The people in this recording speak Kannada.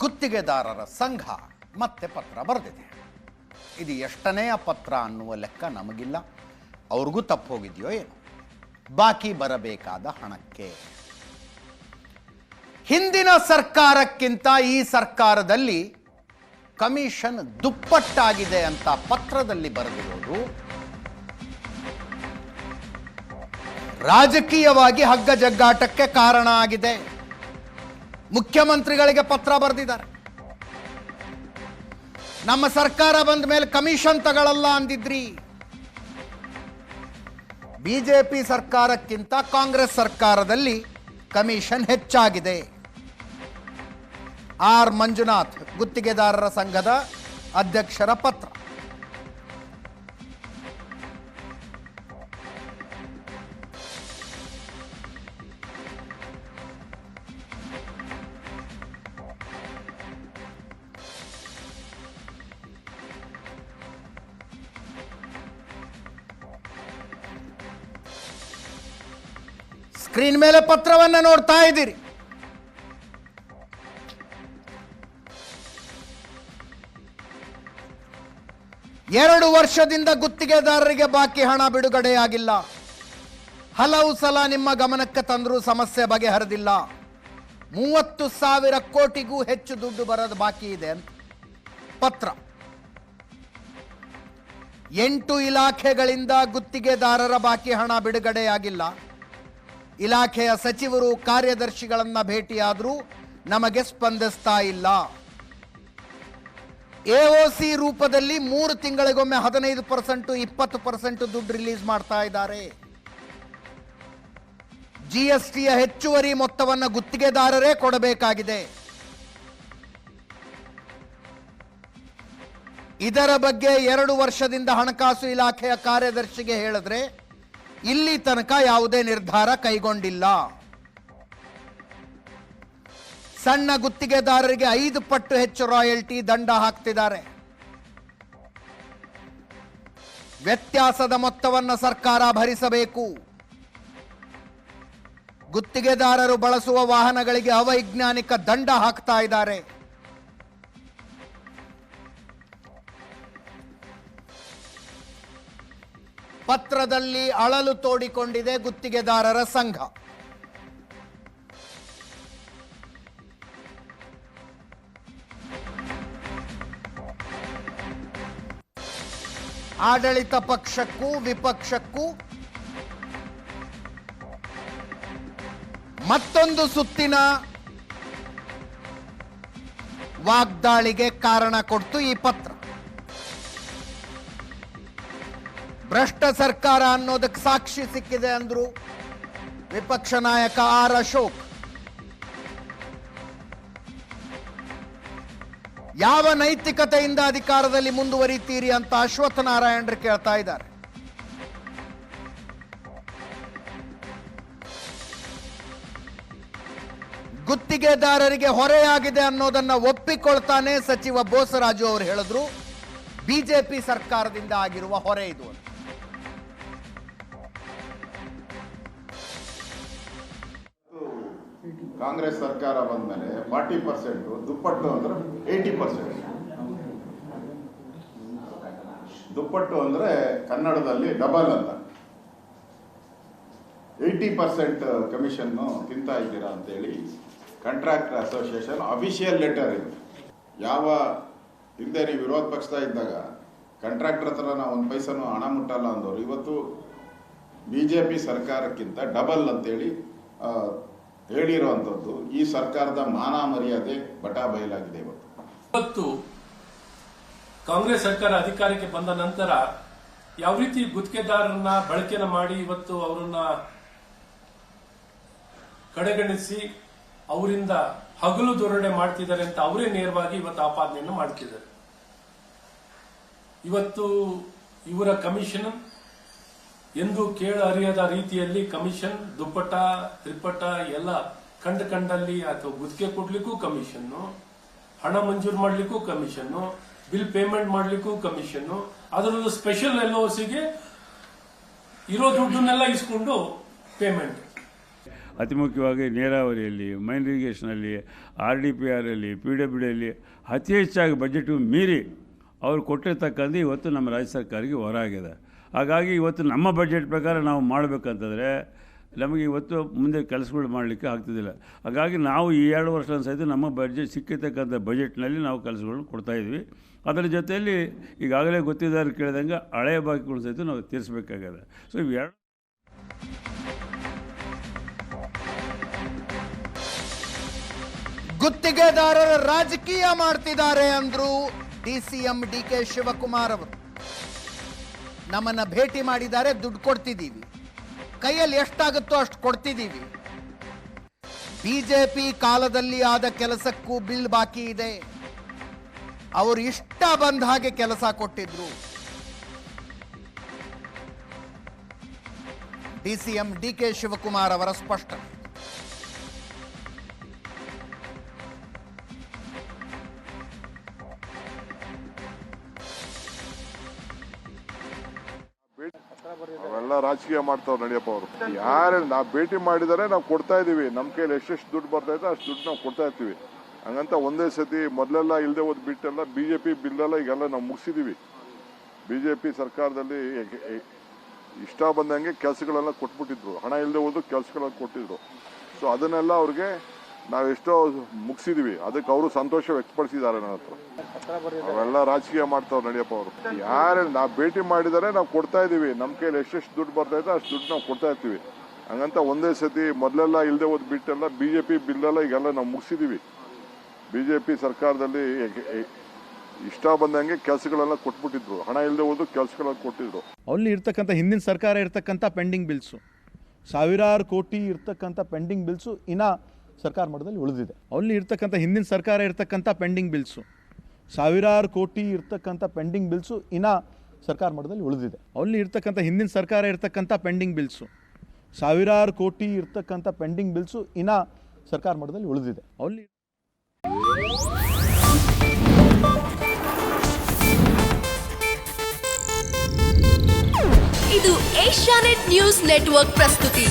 ಗುತ್ತಿಗೆದಾರರ ಸಂಘ ಮತ್ತೆ ಪತ್ರ ಬರೆದಿದೆ. ಇದು ಎಷ್ಟನೆಯ ಪತ್ರ ಅನ್ನುವ ಲೆಕ್ಕ ನಮಗಿಲ್ಲ. ಅವ್ರಿಗೂ ತಪ್ಪು ಹೋಗಿದೆಯೋ ಏನು. ಬಾಕಿ ಬರಬೇಕಾದ ಹಣಕ್ಕೆ ಹಿಂದಿನ ಸರ್ಕಾರಕ್ಕಿಂತ ಈ ಸರ್ಕಾರದಲ್ಲಿ ಕಮಿಷನ್ ದುಪ್ಪಟ್ಟಾಗಿದೆ ಅಂತ ಪತ್ರದಲ್ಲಿ ಬರೆದಿರೋದು ರಾಜಕೀಯವಾಗಿ ಹಗ್ಗ ಜಗ್ಗಾಟಕ್ಕೆ ಕಾರಣ ಆಗಿದೆ. ಮುಖ್ಯಮಂತ್ರಿಗಳಿಗೆ ಪತ್ರ ಬರೆದಿದ್ದಾರೆ. ನಮ್ಮ ಸರ್ಕಾರ ಬಂದ ಮೇಲೆ ಕಮಿಷನ್ ತಗೊಳ್ಳಲ್ಲ ಅಂದಿದ್ರಿ. ಬಿಜೆಪಿ ಸರ್ಕಾರಕ್ಕಿಂತ ಕಾಂಗ್ರೆಸ್ ಸರ್ಕಾರದಲ್ಲಿ ಕಮಿಷನ್ ಹೆಚ್ಚಾಗಿದೆ. ಆರ್ ಮಂಜುನಾಥ್ ಗುತ್ತಿಗೆದಾರರ ಸಂಘದ ಅಧ್ಯಕ್ಷರ ಪತ್ರ. ಸ್ಕ್ರೀನ್ ಮೇಲೆ ಪತ್ರವನ್ನು ನೋಡ್ತಾ ಇದ್ದೀರಿ. ಎರಡು ವರ್ಷದಿಂದ ಗುತ್ತಿಗೆದಾರರಿಗೆ ಬಾಕಿ ಹಣ ಬಿಡುಗಡೆಯಾಗಿಲ್ಲ. ಹಲವು ಸಲ ನಿಮ್ಮ ಗಮನಕ್ಕೆ ತಂದರೂ ಸಮಸ್ಯೆ ಬಗೆಹರಿದಿಲ್ಲ. 30,000 ಕೋಟಿಗೂ ಹೆಚ್ಚು ದುಡ್ಡು ಬರೋದು ಬಾಕಿ ಇದೆ ಅಂತ ಪತ್ರ. 8 ಇಲಾಖೆಗಳಿಂದ ಗುತ್ತಿಗೆದಾರರ ಬಾಕಿ ಹಣ ಬಿಡುಗಡೆಯಾಗಿಲ್ಲ. ಇಲಾಖೆಯ ಸಚಿವರು ಕಾರ್ಯದರ್ಶಿಗಳನ್ನ ಭೇಟಿಯಾದರೂ ನಮಗೆ ಸ್ಪಂದಿಸ್ತಾ ಇಲ್ಲ. ಎಒಸಿ ರೂಪದಲ್ಲಿ 3 ತಿಂಗಳಿಗೊಮ್ಮೆ 15%, 20% ದುಡ್ಡು ರಿಲೀಸ್ ಮಾಡ್ತಾ ಇದ್ದಾರೆ. ಜಿಎಸ್ಟಿಯ ಹೆಚ್ಚುವರಿ ಮೊತ್ತವನ್ನು ಗುತ್ತಿಗೆದಾರರೇ ಕೊಡಬೇಕಾಗಿದೆ. ಇದರ ಬಗ್ಗೆ 2 ವರ್ಷದಿಂದ ಹಣಕಾಸು ಇಲಾಖೆಯ ಕಾರ್ಯದರ್ಶಿಗೆ ಹೇಳಿದ್ರೆ ಇಲ್ಲಿ ತನಕ ಯಾವುದೇ ನಿರ್ಧಾರ ಕೈಗೊಂಡಿಲ್ಲ. ಸಣ್ಣ ಗುತ್ತಿಗೆದಾರರಿಗೆ 5 ಪಟ್ಟು ಹೆಚ್ಚು ರಾಯಲ್ಟಿ ದಂಡ ಹಾಕ್ತಿದ್ದಾರೆ. ವ್ಯತ್ಯಾಸದ ಮೊತ್ತವನ್ನು ಸರ್ಕಾರ ಭರಿಸಬೇಕು. ಗುತ್ತಿಗೆದಾರರು ಬಳಸುವ ವಾಹನಗಳಿಗೆ ಅವೈಜ್ಞಾನಿಕ ದಂಡ ಹಾಕ್ತಾ ಇದ್ದಾರೆ. ಪತ್ರದಲ್ಲಿ ಅಳಲು ತೋಡಿಕೊಂಡಿದೆ ಗುತ್ತಿಗೆದಾರರ ಸಂಘ. ಆಡಳಿತ ಪಕ್ಷಕ್ಕೂ ವಿಪಕ್ಷಕ್ಕೂ ಮತ್ತೊಂದು ಸುತ್ತಿನ ವಾಗ್ದಾಳಿಗೆ ಕಾರಣ ಕೊಡ್ತು ಈ ಪತ್ರ. ಭ್ರಷ್ಟ ಸರ್ಕಾರ ಅನ್ನೋದಕ್ಕೆ ಸಾಕ್ಷಿ ಸಿಕ್ಕಿದೆ ಅಂದ್ರು ವಿಪಕ್ಷ ನಾಯಕ ಆರ್ ಅಶೋಕ್. ಯಾವ ನೈತಿಕತೆಯಿಂದ ಅಧಿಕಾರದಲ್ಲಿ ಮುಂದುವರಿತೀರಿ ಅಂತ ಅಶ್ವತ್ಥ ನಾರಾಯಣರು ಕೇಳ್ತಾ ಇದ್ದಾರೆ. ಗುತ್ತಿಗೆದಾರರಿಗೆ ಹೊರೆಯಾಗಿದೆ ಅನ್ನೋದನ್ನ ಒಪ್ಪಿಕೊಳ್ತಾನೆ ಸಚಿವ ಬೋಸರಾಜು ಅವರು ಹೇಳಿದ್ರು. ಬಿಜೆಪಿ ಸರ್ಕಾರದಿಂದ ಆಗಿರುವ ಹೊರೆ ಇದು ಅಂತ. ಕಾಂಗ್ರೆಸ್ ಸರ್ಕಾರ ಬಂದ್ಮೇಲೆ 40%, ದುಪ್ಪಟ್ಟು ಅಂದ್ರೆ 80%. ದುಪ್ಪಟ್ಟು ಅಂದ್ರೆ ಕನ್ನಡದಲ್ಲಿ ಡಬಲ್ ಅಂತ. 80% ಕಮಿಷನ್ ತಿಂತಾ ಇದ್ದೀರಾ ಅಂತೇಳಿ ಕಾಂಟ್ರಾಕ್ಟರ್ ಅಸೋಸಿಯೇಷನ್ ಅಫಿಷಿಯಲ್ ಲೆಟರ್ ಇದೆ. ಯಾವ ಹಿಂದೆ ನೀವು ವಿರೋಧ ಪಕ್ಷದ ಇದ್ದಾಗ ಕಾಂಟ್ರಾಕ್ಟರ್ ಹತ್ರ ನಾವು 1 ಪೈಸನೂ ಹಣ ಮುಟ್ಟಲ್ಲ ಅಂದವರು ಇವತ್ತು ಬಿಜೆಪಿ ಸರ್ಕಾರಕ್ಕಿಂತ ಡಬಲ್ ಅಂತೇಳಿ ಹೇಳಿರುವಂಥದ್ದು ಈ ಸರ್ಕಾರದ ಮಾನ ಮರ್ಯಾದೆ ಬಟಾ ಬಯಲಾಗಿದೆ. ಇವತ್ತು ಕಾಂಗ್ರೆಸ್ ಸರ್ಕಾರ ಅಧಿಕಾರಕ್ಕೆ ಬಂದ ನಂತರ ಯಾವ ರೀತಿ ಗುತ್ತಿಗೆದಾರರನ್ನ ಬಳಕೆನ ಮಾಡಿ ಇವತ್ತು ಅವರನ್ನ ಕಡೆಗಣಿಸಿ ಅವರಿಂದ ಹಗಲು ಧೋರಣೆ ಮಾಡ್ತಿದ್ದಾರೆ ಅಂತ ಅವರೇ ನೇರವಾಗಿ ಇವತ್ತು ಆಪಾದನೆಯನ್ನು ಮಾಡ್ತಿದ್ದಾರೆ. ಇವತ್ತು ಇವರ ಕಮಿಷನ್ ಎಂದು ಕೇಳ ಅರಿಯದ ರೀತಿಯಲ್ಲಿ ಕಮಿಷನ್ ದುಪ್ಪಟ್ಟ ತ್ರಿಪಟ್ಟ ಎಲ್ಲ ಕಂಡಲ್ಲಿ ಅಥವಾ ಗುತ್ತಿಗೆ ಕೊಡ್ಲಿಕ್ಕೂ ಕಮಿಷನ್, ಹಣ ಮಂಜೂರು ಮಾಡ್ಲಿಕ್ಕೂ ಕಮಿಷನ್, ಬಿಲ್ ಪೇಮೆಂಟ್ ಮಾಡ್ಲಿಕ್ಕೂ ಕಮಿಷನ್, ಅದರಲ್ಲೂ ಸ್ಪೆಷಲ್ ಎಲ್ಒಸಿಗೆ ಇರೋ ದುಡ್ಡನ್ನೆಲ್ಲ ಇಸ್ಕೊಂಡು ಪೇಮೆಂಟ್. ಅತಿ ಮುಖ್ಯವಾಗಿ ನೀರಾವರಿಯಲ್ಲಿ, ಮೈನ್ ಇರಿಗೇಷನಲ್ಲಿ, RDPRಲ್ಲಿ, PWDಯಲ್ಲಿ ಅತಿ ಹೆಚ್ಚಾಗಿ ಬಜೆಟ್ ಮೀರಿ ಅವರು ಕೊಟ್ಟಿರ್ತಕ್ಕಂಥ ಇವತ್ತು ನಮ್ಮ ರಾಜ್ಯ ಸರ್ಕಾರಕ್ಕೆ ಹೊರ ಆಗಿದೆ. ಹಾಗಾಗಿ ಇವತ್ತು ನಮ್ಮ ಬಜೆಟ್ ಪ್ರಕಾರ ನಾವು ಮಾಡಬೇಕಂತಂದರೆ ನಮಗೆ ಇವತ್ತು ಮುಂದೆ ಕೆಲಸಗಳು ಮಾಡಲಿಕ್ಕೆ ಆಗ್ತಿದ್ದಿಲ್ಲ. ಹಾಗಾಗಿ ನಾವು ಈ 2 ವರ್ಷ ಸಹಿತ ನಮ್ಮ ಬಜೆಟ್ ಸಿಕ್ಕಿರ್ತಕ್ಕಂಥ ಬಜೆಟ್ನಲ್ಲಿ ನಾವು ಕೆಲಸಗಳನ್ನು ಕೊಡ್ತಾಯಿದ್ವಿ. ಅದರ ಜೊತೆಯಲ್ಲಿ ಈಗಾಗಲೇ ಗೊತ್ತಿದ್ದಾರೆ ಕೇಳಿದಂಗೆ ಹಳೆಯ ಬಾಕಿಗಳು ಸಹಿತ ನಾವು ತೀರಿಸಬೇಕಾಗಿದೆ. ಸೊ ಇವೆರಡು ಗುತ್ತಿಗೆದಾರರ ರಾಜಕೀಯ ಮಾಡ್ತಿದ್ದಾರೆ ಅಂದ್ರು DCM DK ಶಿವಕುಮಾರ್ ಅವರು. ನಮ್ಮನ್ನ ಭೇಟಿ ಮಾಡಿದ್ದಾರೆ, ದುಡ್ಡು ಕೊಡ್ತಿದ್ದೀವಿ, ಕೈಯಲ್ಲಿ ಎಷ್ಟಾಗುತ್ತೋ ಅಷ್ಟು ಕೊಡ್ತಿದ್ದೀವಿ. ಬಿಜೆಪಿ ಕಾಲದಲ್ಲಿ ಆದ ಕೆಲಸಕ್ಕೂ ಬಿಲ್ ಬಾಕಿ ಇದೆ. ಅವರು ಇಷ್ಟ ಬಂದ ಹಾಗೆ ಕೆಲಸ ಕೊಟ್ಟಿದ್ರು. DCM DK ಶಿವಕುಮಾರ್ ಅವರ ಸ್ಪಷ್ಟನೆ. ಅವೆಲ್ಲ ರಾಜಕೀಯ ಮಾಡ್ತಾವ್ರು ನಡಿಯಪ್ಪ ಅವರು. ಯಾರು ನಾವು ಭೇಟಿ ಮಾಡಿದರೆ ನಾವು ಕೊಡ್ತಾ ಇದೀವಿ, ನಮ್ಮ ಕೈಯಲ್ಲಿ ಎಷ್ಟೆಷ್ಟು ದುಡ್ಡು ಬರ್ತಾ ಇದೆ ಅಷ್ಟು ದುಡ್ಡು ನಾವು ಕೊಡ್ತಾ ಇರ್ತೀವಿ. ಹಂಗಂತ ಒಂದೇ ಸತಿ ಮೊದಲೆಲ್ಲ ಇಲ್ಲದೆ ಹೋದ್ ಬಿಟ್ಟೆಲ್ಲ BJP ಬಿಲ್ಲೆಲ್ಲ ಈಗೆಲ್ಲ ನಾವು ಮುಗಿಸಿದೀವಿ. BJP ಸರ್ಕಾರದಲ್ಲಿ ಇಷ್ಟ ಬಂದಂಗೆ ಕೆಲಸಗಳೆಲ್ಲ ಕೊಟ್ಬಿಟ್ಟಿದ್ರು, ಹಣ ಇಲ್ಲದೆ ಹೋದ್ರು ಕೆಲಸಗಳೆಲ್ಲ ಕೊಟ್ಟಿದ್ರು. ಸೊ ಅದನ್ನೆಲ್ಲ ಅವ್ರಿಗೆ ನಾವೆಷ್ಟೋ ಮುಗಿಸಿದೀವಿ, ಅದಕ್ಕೆ ಅವರು ಸಂತೋಷ ವ್ಯಕ್ತಪಡಿಸಿದ್ದಾರೆ ನನ್ನ ಹತ್ರ. ಅವೆಲ್ಲ ರಾಜಕೀಯ ಮಾಡ್ತಾವ್ರು ನಡಿಯಪ್ಪ ಅವರು. ಯಾರು ನಾವು ಭೇಟಿ ಮಾಡಿದರೆ ನಾವು ಕೊಡ್ತಾ ಇದೀವಿ, ನಮ್ಮ ಕೈಯಲ್ಲಿ ಎಷ್ಟೆಷ್ಟು ದುಡ್ಡು ಬರ್ತಾ ಇದೆ ಅಷ್ಟು ದುಡ್ಡು ನಾವು ಕೊಡ್ತಾ ಇರ್ತೀವಿ. ಹಂಗಂತ ಒಂದೇ ಸತಿ ಮೊದಲೆಲ್ಲ ಇಲ್ಲದೆ ಹೋದ್ ಬಿಟ್ಟೆಲ್ಲ BJP ಬಿಲ್ಲೆಲ್ಲ ಈಗೆಲ್ಲ ನಾವು ಮುಗಿಸಿದೀವಿ. BJP ಸರ್ಕಾರದಲ್ಲಿ ಇಷ್ಟ ಬಂದಂಗೆ ಕೆಲಸಗಳೆಲ್ಲ ಕೊಟ್ಬಿಟ್ಟಿದ್ರು, ಹಣ ಇಲ್ಲದೆ ಹೋದ್ರು ಕೆಲಸಗಳೆಲ್ಲ ಕೊಟ್ಟಿದ್ರು. ಅಲ್ಲಿ ಇರ್ತಕ್ಕಂಥ ಹಿಂದಿನ ಸರ್ಕಾರ ಇರ್ತಕ್ಕಂಥ ಪೆಂಡಿಂಗ್ ಬಿಲ್ಸು, ಸಾವಿರಾರು ಕೋಟಿ ಇರ್ತಕ್ಕಂಥ ಪೆಂಡಿಂಗ್ ಬಿಲ್ಸು ಇನ್ನು ಸರ್ಕಾರ ಮಟ್ಟದಲ್ಲಿ ಉಳಿದಿದೆ. ಅಲ್ಲಿ ಇರ್ತಕ್ಕಂಥ ಹಿಂದಿನ ಸರ್ಕಾರ ಇರ್ತಕ್ಕಂಥ ಪೆಂಡಿಂಗ್ ಬಿಲ್ಸು, ಸಾವಿರಾರು ಕೋಟಿ ಇರ್ತಕ್ಕಂಥ ಪೆಂಡಿಂಗ್ ಬಿಲ್ಸು ಇನ್ನು ಸರ್ಕಾರ ಮಟ್ಟದಲ್ಲಿ ಉಳಿದಿದೆ. ಅಲ್ಲಿ ಇರ್ತಕ್ಕಂಥ ಹಿಂದಿನ ಸರ್ಕಾರ ಇರ್ತಕ್ಕಂಥ ಪೆಂಡಿಂಗ್ ಬಿಲ್ಸು, ಸಾವಿರಾರು ಕೋಟಿ ಇರ್ತಕ್ಕಂಥ ಪೆಂಡಿಂಗ್ ಬಿಲ್ಸು ಇನ್ನು ಸರ್ಕಾರ ಮಟ್ಟದಲ್ಲಿ ಉಳಿದಿದೆ. ಅಲ್ಲಿ ಇದು ಏಷ್ಯಾನೆಟ್ ನ್ಯೂಸ್ ನೆಟ್ವರ್ಕ್ ಪ್ರಸ್ತುತಿ.